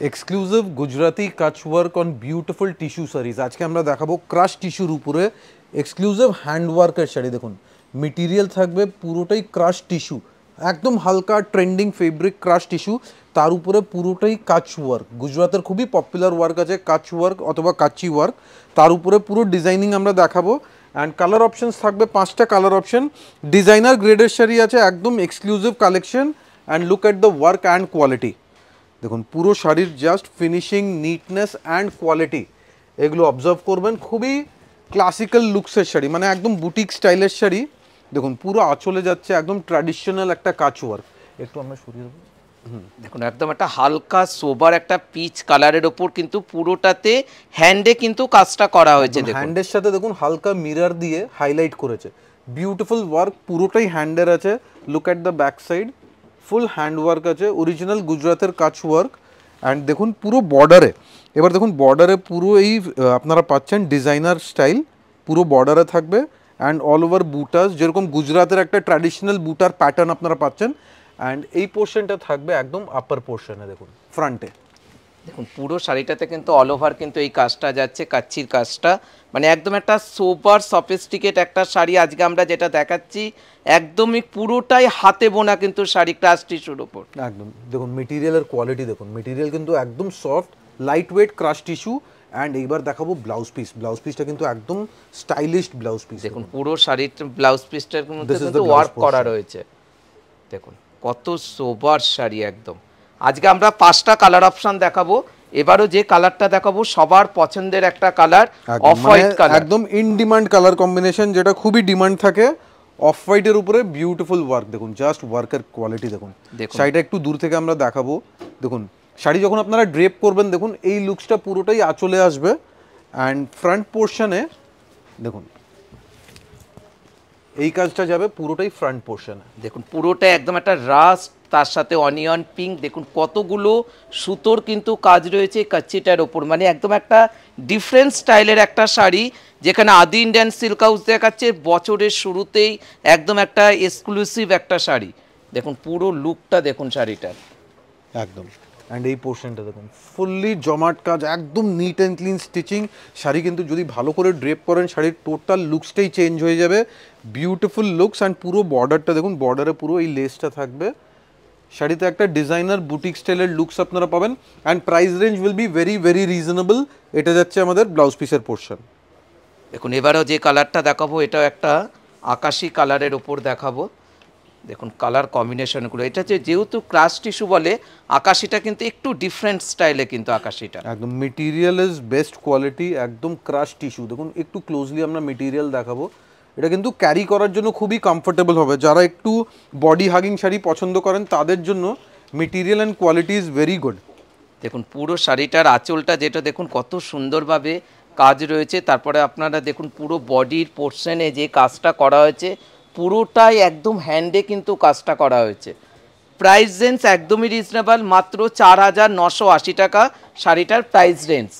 Exclusive Gujarati কাচ work on beautiful tissue series. আজকে আমরা দেখাবো ক্রাশ টিস্যুর উপরে এক্সক্লুসিভ হ্যান্ড ওয়ার্কের শাড়ি। দেখুন মেটেরিয়াল থাকবে পুরোটাই ক্রাশ টিস্যু, একদম হালকা ট্রেন্ডিং ফেব্রিক ক্রাশ টিস্যু, তার উপরে পুরোটাই কাচ ওয়ার্ক। গুজরাতের খুবই পপুলার ওয়ার্ক আছে কাচ ওয়ার্ক অথবা কাচি ওয়ার্ক, তার উপরে পুরো ডিজাইনিং আমরা দেখাবো। অ্যান্ড কালার অপশনস থাকবে 5টা কালার অপশন। ডিজাইনার গ্রেডের শাড়ি আছে, একদম exclusive collection. And look at the work and quality. দেখুন পুরো শাড়ির জাস্ট ফিনিশিং, নিটনেস অ্যান্ড কোয়ালিটি এগুলো অবজার্ভ করবেন। খুবই ক্লাসিক্যাল লুকসের শাড়ি, মানে একদম বুটিক স্টাইলের শাড়ি। দেখুন পুরো আঁচলে যাচ্ছে একদম ট্র্যাডিশনাল একটা কাচ ওয়ার্ক। একটু আমরা সরিয়ে দেবো। দেখুন একদম একটা হালকা সোবার একটা পিচ কালারের ওপর কিন্তু পুরোটাতে হ্যান্ডে কিন্তু কাজটা করা হয়েছে। দেখুন হ্যান্ডের সাথে দেখুন হালকা মিরর দিয়ে হাইলাইট করেছে, বিউটিফুল ওয়ার্ক, পুরোটাই হ্যান্ডের আছে। Look at the back side, full hand work আছে, অরিজিনাল গুজরাতের কাচ ওয়ার্ক। অ্যান্ড দেখুন পুরো বর্ডারে, এবার দেখুন বর্ডারে পুরো এই আপনারা পাচ্ছেন ডিজাইনার স্টাইল, পুরো বর্ডারে থাকবে। অ্যান্ড অল ওভার বুটাস, যেরকম গুজরাতের একটা ট্র্যাডিশনাল বুটার প্যাটার্ন আপনারা পাচ্ছেন। অ্যান্ড এই পোর্শনটা থাকবে একদম আপার পোর্শনে, দেখুন ফ্রন্টে। দেখুন পুরো শাড়িটাতে কিন্তু অল ওভার কিন্তু এই কাজটা যাচ্ছে, কাচ্চির কাজটা, মানে একদম একটা সোবার সফিস্টিকেট একটা শাড়ি। আজকে আমরা যেটা দেখাচ্ছি একদমই পুরোটাই হাতে বোনা কিন্তু শাড়ি ক্রাশ টিস্যুর উপর। একদম দেখুন মেটেরিয়ালের কোয়ালিটি দেখুন, মেটেরিয়াল কিন্তু একদম soft lightweight crush tissue. And এইবার দেখাবো ব্লাউজ পিস। ব্লাউজ পিসটা কিন্তু একদম স্টাইলিশ ব্লাউজ পিস। দেখুন পুরো শাড়ির ব্লাউজ পিসটার মধ্যে কিন্তু ওয়ার্ক করা রয়েছে। দেখুন কত সোবার শাড়ি একদম। আজকে আমরা 5টা কালার অপশন দেখাবো। এবারও যে কালারটা দেখাবো সবার পছন্দের একটা কালার, অফ হোয়াইট কালার, একদম ইন ডিমান্ড কালার কম্বিনেশন, যেটা খুবই ডিমান্ড থাকে। অফ হোয়াইটের উপরে বিউটিফুল ওয়ার্ক, দেখুন জাস্ট ওয়ার্কের কোয়ালিটি দেখুন। শাড়িটা একটু দূর থেকে আমরা দেখাবো। দেখুন শাড়ি যখন আপনারা ড্রেপ করবেন, দেখুন এই লুকসটা পুরোটাই আঁচলে আসবে। অ্যান্ড ফ্রন্ট পোর্শনে দেখুন এই কাজটা যাবে পুরোটাই ফ্রন্ট পোর্শনে। দেখুন পুরোটা একদম একটা রাস্ট, তার সাথে অনিয়ন পিঙ্ক। দেখুন কতগুলো সুতোর কিন্তু কাজ রয়েছে কাচ্চিটার ওপর, মানে একদম একটা ডিফারেন্ট স্টাইলের একটা শাড়ি, যেখানে আদি ইন্ডিয়ান সিল্ক হাউস দেখাচ্ছে বছরের শুরুতেই একদম একটা এক্সক্লুসিভ একটা শাড়ি। দেখুন পুরো লুকটা দেখুন শাড়িটার একদম। অ্যান্ড এই পোর্শনটা দেখুন ফুললি জমাট কাজ, একদম neat and clean stitching. Sari কিন্তু যদি ভালো করে ড্রেপ করেন শাড়ির টোটাল লুকসটাই চেঞ্জ হয়ে যাবে, বিউটিফুল লুকস। অ্যান্ড পুরো বর্ডারটা দেখুন, বর্ডারে পুরো এই লেসটা থাকবে। শাড়িতে একটা ডিজাইনার বুটিক স্টাইলের লুকস আপনারা পাবেন। And price range will be very very reasonable. এটা যাচ্ছে আমাদের ব্লাউজ পিসের পোর্শন। দেখুন এবারও যে কালারটা দেখাবো এটাও একটা আকাশি কালারের ওপর দেখাবো। দেখুন কালার কম্বিনেশনগুলো, এটা যেহেতু ক্রাশ টিস্যু বলে, আকাশিটা কিন্তু একটু ডিফারেন্ট স্টাইলে কিন্তু আকাশিটা একদম মেটেরিয়াল ইজ বেস্ট কোয়ালিটি, একদম ক্রাশ টিস্যু। দেখুন একটু ক্লোজলি আমরা মেটেরিয়াল দেখাবো। এটা কিন্তু ক্যারি করার জন্য খুবই কমফোর্টেবল হবে। যারা একটু বডি হাগিং শাড়ি পছন্দ করেন তাদের জন্য material and quality is very good. দেখুন পুরো শাড়িটার আঁচলটা যেটা দেখুন কত সুন্দরভাবে কাজ রয়েছে। তারপরে আপনারা দেখুন পুরো বডির পোর্শনে যে কাজটা করা হয়েছে পুরোটাই একদম হ্যান্ডে কিন্তু কাজটা করা হয়েছে। প্রাইস রেঞ্জ একদমই রিজনেবল, মাত্র 4,980 টাকা শাড়িটার প্রাইস রেঞ্জ।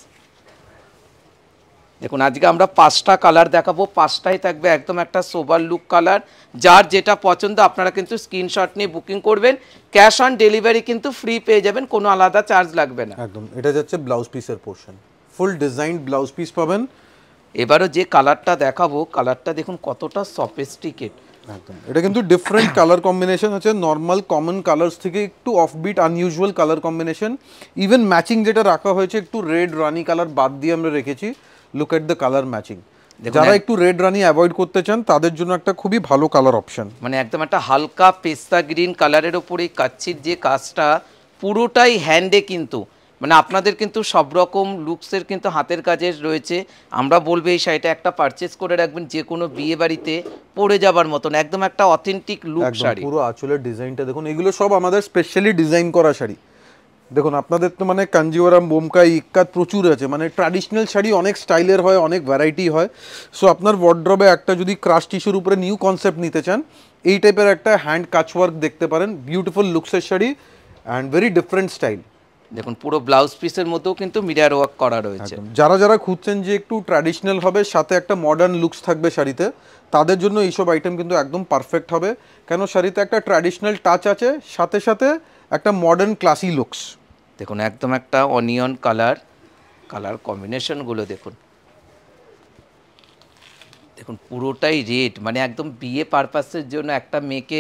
দেখুন আজকে আমরা 5টা কালার দেখাবো, 5টাই থাকবে একদম একটা সোবার লুক কালার। যার যেটা পছন্দ আপনারা কিন্তু স্ক্রিনশট নিয়ে বুকিং করবেন। ক্যাশ অন ডেলিভারি কিন্তু ফ্রি পেয়ে যাবেন, কোনো আলাদা চার্জ লাগবে না। একদম এটা যাচ্ছে ব্লাউজ পিসের পোর্শন, ফুল ডিজাইন ব্লাউজ পিস পাবেন। এবারও যে কালারটা দেখাবো, কালারটা দেখুন কতটা সফিস্টিকেট। একদম এটা কিন্তু ডিফারেন্ট কালার কম্বিনেশন আছে, নর্মাল কমন কালার্স থেকে একটু offbeat unusual colour combination. Even matching যেটা রাখা হয়েছে একটু রেড রানি কালার বাদ দিয়ে আমরা রেখেছি। Look at the colour matching. যারা একটু রেড রানি অ্যাভয়েড করতে চান তাদের জন্য একটা খুবই ভালো কালার অপশন, মানে একদম একটা হালকা পেস্তা গ্রিন কালারের ওপরে কাচ্চির যে কাজটা পুরোটাই হ্যান্ডে কিন্তু, মানে আপনাদের কিন্তু সব রকম লুকসের কিন্তু হাতের কাজের রয়েছে। আমরা বলবো এই শাড়িটা একটা পারচেস করে রাখবেন, যে কোনো বিয়ে বাড়িতে পরে যাবার মতন একদম একটা অথেন্টিক লুক শাড়ি। পুরো আঁচলের ডিজাইনটা দেখুন, এগুলো সব আমাদের স্পেশালি ডিজাইন করা শাড়ি। দেখুন আপনাদের তো মানে কাঞ্জিওরাম, বোমকাই, ইক্কাত প্রচুর আছে, মানে ট্র্যাডিশনাল শাড়ি অনেক স্টাইলের হয়, অনেক ভ্যারাইটি হয়। সো আপনার ওয়ার্ড্রবে একটা যদি ক্রাশ টিস্যুর উপরে নিউ কনসেপ্ট নিতে চান, এই টাইপের একটা হ্যান্ড কাচ ওয়ার্ক দেখতে পারেন। বিউটিফুল লুকসের sari and very different style. দেখুন পুরো ব্লাউজ পিসের মধ্যেও কিন্তু মিরর ওয়ার্ক করা রয়েছে। যারা যারা খুঁজছেন যে একটু ট্র্যাডিশনাল হবে সাথে একটা মডার্ন লুকস থাকবে শাড়িতে, তাদের জন্য এইসব আইটেম কিন্তু একদম পারফেক্ট হবে। কেন শাড়িতে একটা ট্র্যাডিশনাল টাচ আছে, সাথে সাথে একটা মডার্ন ক্লাসি লুকস। দেখুন একদম একটা অনিয়ন কালার, কালার কম্বিনেশনগুলো দেখুন, দেখুন পুরোটাই রেড, মানে একদম বিয়ে পারপাসের জন্য একটা মেয়েকে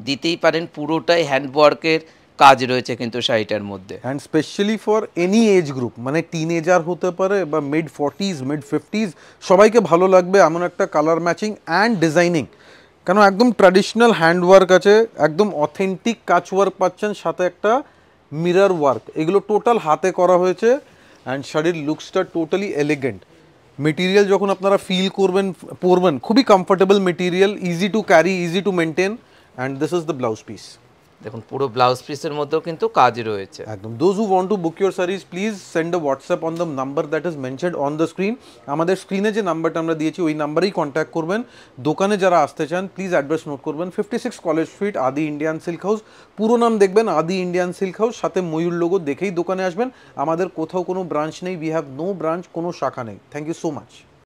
দিতেই পারেন, পুরোটাই হ্যান্ডওয়ার্কের কাজ রয়েছে কিন্তু শাড়িটার মধ্যে। And specially for any age group, মানে টিনেজার হতে পারে বা মিড 40s মিড 50s, সবাইকে ভালো লাগবে এমন একটা কালার ম্যাচিং অ্যান্ড ডিজাইনিং। কেন একদম ট্র্যাডিশনাল হ্যান্ডওয়ার্ক আছে, একদম অথেন্টিক কাচ ওয়ার্ক পাচ্ছেন, সাথে একটা মিরর ওয়ার্ক, এগুলো টোটাল হাতে করা হয়েছে। অ্যান্ড শাড়ির লুকসটা টোটালি এলিগেন্ট। মেটেরিয়াল যখন আপনারা ফিল করবেন পরবেন, খুবই comfortable material, easy to carry, easy to maintain. And this is the blouse piece. দেখুন পুরো ব্লাউজ পিসের মধ্যেও কিন্তু কাজ রয়েছে। একদম। Those who want to book your series, please send a WhatsApp on the number that is mentioned on the screen. আমাদের স্ক্রিনে যে নাম্বারটা আমরা দিয়েছি ওই নাম্বারেই কন্ট্যাক্ট করবেন। দোকানে যারা আসতে চান প্লিজ অ্যাড্রেস নোট করবেন, 56 কলেজ স্ট্রিট, আদি ইন্ডিয়ান সিল্ক হাউস। পুরো নাম দেখবেন আদি ইন্ডিয়ান সিল্ক হাউস, সাথে ময়ূর লোগো দেখেই দোকানে আসবেন। আমাদের কোথাও কোনো ব্রাঞ্চ নেই, উই হ্যাভ নো ব্রাঞ্চ, কোনো শাখা নেই। Thank you so much.